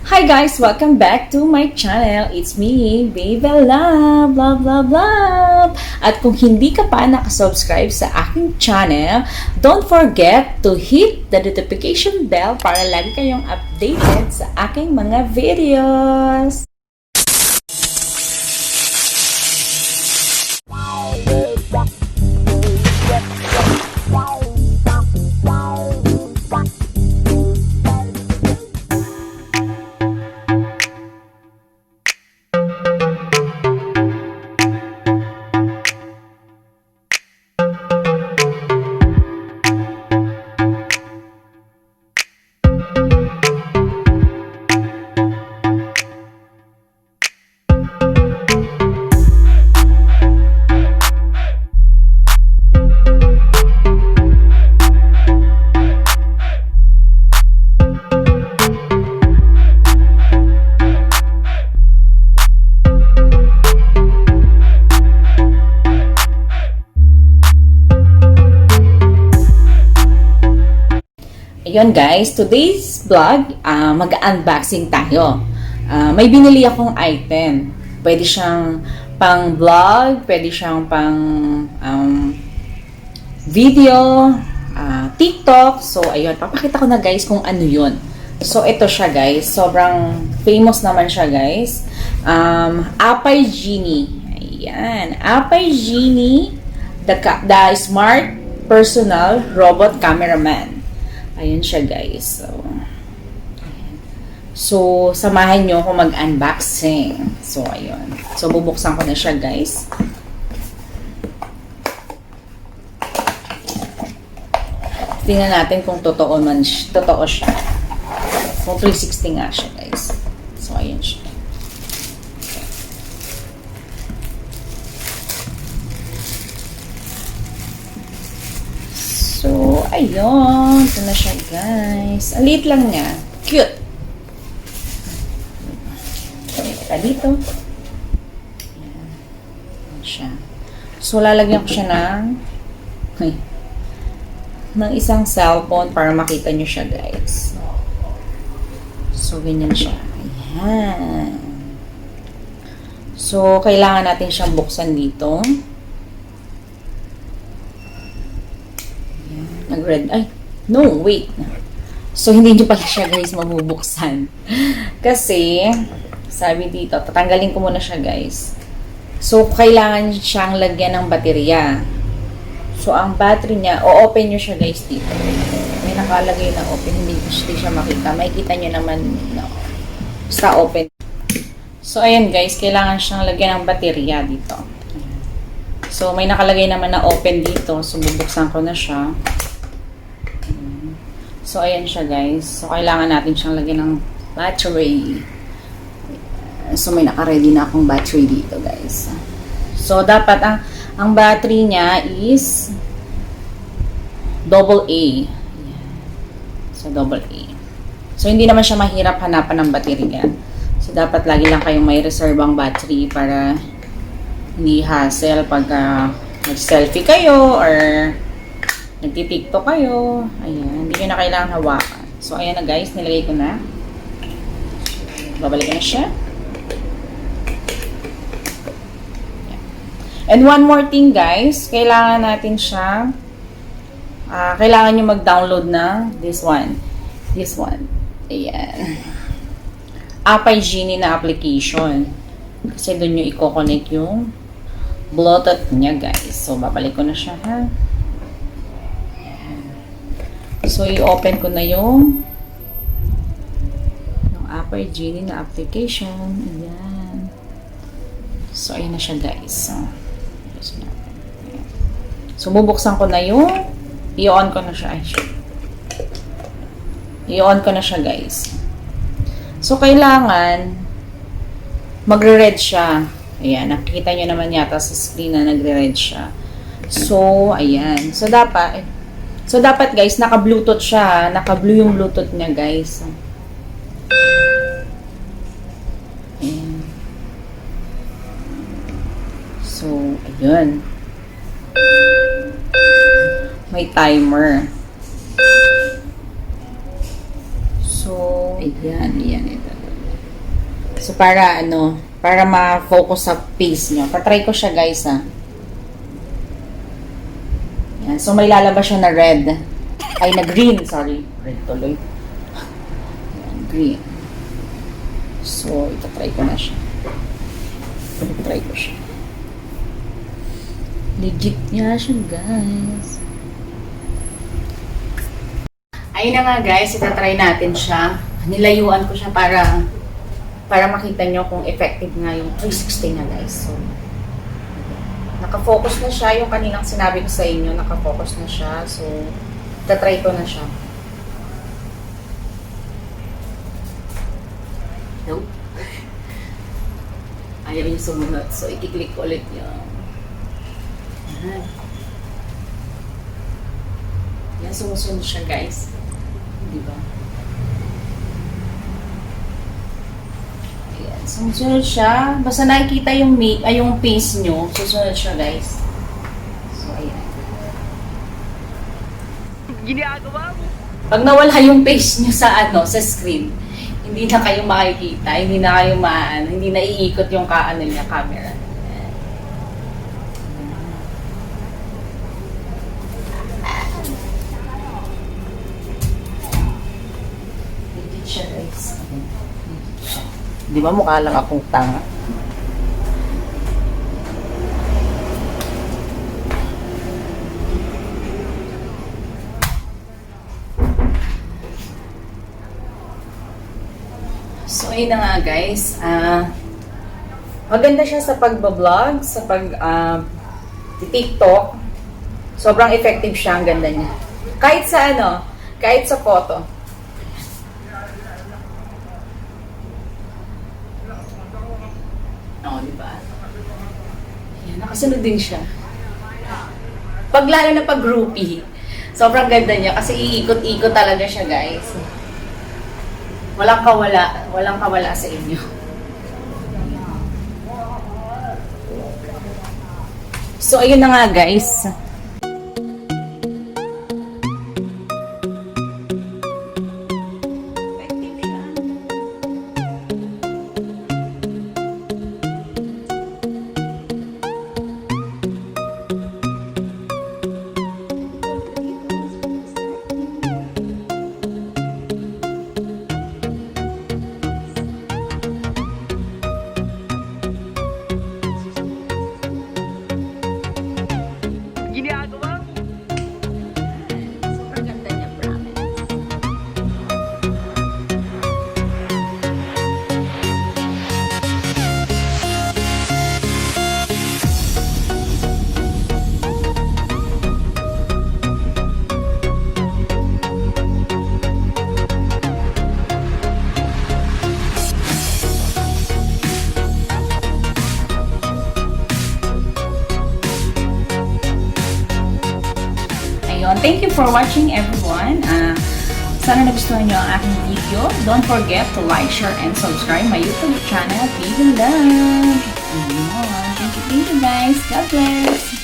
Hi guys! Welcome back to my channel. It's me, Baby Love, love, love, love. At kung hindi ka pa nakasubscribe sa aking channel, don't forget to hit the notification bell para lagi kayong updated sa aking mga videos. Ayun guys, today's vlog, mag-unboxing tayo. May binili akong item. Pwede siyang pang vlog, pwede siyang pang video, TikTok. So ayun, papakita ko na guys kung ano yun. So ito siya guys, sobrang famous naman siya guys. Apai Genie. Ayan, Apai Genie, the smart personal robot cameraman. Ayan siya guys. So samahan nyo ako mag-unboxing. So, ayun. So, bubuksan ko na siya guys. Tingnan natin kung totoo siya. Kung 360 nga siya guys. So, ayun siya. So, ayun. Ito na siya, guys. Ang liit lang niya. Cute. Ito dito. Ayan. Ayan siya. So, lalagyan ko siya ng isang cellphone para makita nyo siya, guys. So, ganyan siya. Ayan. So, kailangan natin siyang buksan dito. Nag-red. Ay, no, wait. So, hindi nyo pala siya, guys, mabubuksan. Kasi, sabi dito, tatanggalin ko muna siya, guys. So, kailangan siyang lagyan ng baterya. So, ang battery niya, o-open nyo siya, guys, dito. May nakalagay na open. Hindi siya makita. Makikita nyo naman, no. Basta open. So, ayan, guys, kailangan siyang lagyan ng baterya dito. So, may nakalagay naman na open dito. So, bubuksan ko na siya. So, ayan siya guys. So, kailangan natin siyang lagyan ng battery. So, may naka-ready na akong battery dito guys. So, dapat ang battery niya is AA. So, AA. So, hindi naman siya mahirap hanapan ng baterya. So, dapat lagi lang kayong may reservang battery para hindi hassle pag mag-selfie kayo or nagti-tiktok kayo. Ayan. Hindi nyo na kailangan hawakan. So, ayan na guys. Nilagay ko na. Babalik na siya. Ayan. And one more thing guys. Kailangan natin siya kailangan nyo mag-download na this one. This one. Ayan. Apai Genie na application. Kasi doon nyo i-connect yung Bluetooth niya guys. So, babalik ko na siya ha. So, i-open ko na yung Apai Genie na application. Ayan. So, ayan na siya, guys. So, bubuksan ko na yung i-on ko na siya. I-on ko na siya, guys. So, kailangan magre-red siya. Ayan. Nakikita nyo naman yata sa screen na nagre-red siya. So, ayan. So, dapat guys, naka-Bluetooth siya. Naka-blue yung Bluetooth niya, guys. Ayan. So, ayun. May timer. So, ayan, ito. So, para ma-focus sa face nyo. Patry ko siya, guys, ha. Yan. So, may lalabas siya na red. Ay, na green, sorry. Red tuloy. Yan, green. So, itatry ko na siya. Try ko siya. Legit nga siya, guys. Ayun na nga, guys. Itatry natin siya. Nilayuan ko siya para makita nyo kung effective nga yung 360 na, guys. So, nakafocus na siya. Yung kaninang sinabi ko sa inyo, nakafocus na siya. So, itatry ko na siya. Nope. Ayaw niya sumunod. So, i-click ulit yun. Ayan. Yan, sumusunod siya, guys. Diba? Ayan, sumusunod siya. Basta nakikita yung face nyo, susunod siya, guys. So, ayan. Ginagawa mo? Pag nawala yung face nyo sa screen, hindi na kayo makikita, hindi na kayo hindi na iikot yung camera. Legit siya, guys. Di ba mukha lang akong tanga? So, ayun na nga, guys. Maganda siya sa pagbablog, sa TikTok. Sobrang effective siya, ang ganda niya. Kahit sa photo. Oo, diba? Ayan, nakasunod din siya. Lalo na groupie, sobrang ganda niya kasi iikot-ikot talaga siya, guys. Walang kawala sa inyo. So, ayun na nga, guys. Thank you for watching, everyone. Sana nagustuhan nyo ang aking video. Don't forget to like, share, and subscribe my YouTube channel, Peace and Love. Thank you, guys. God bless.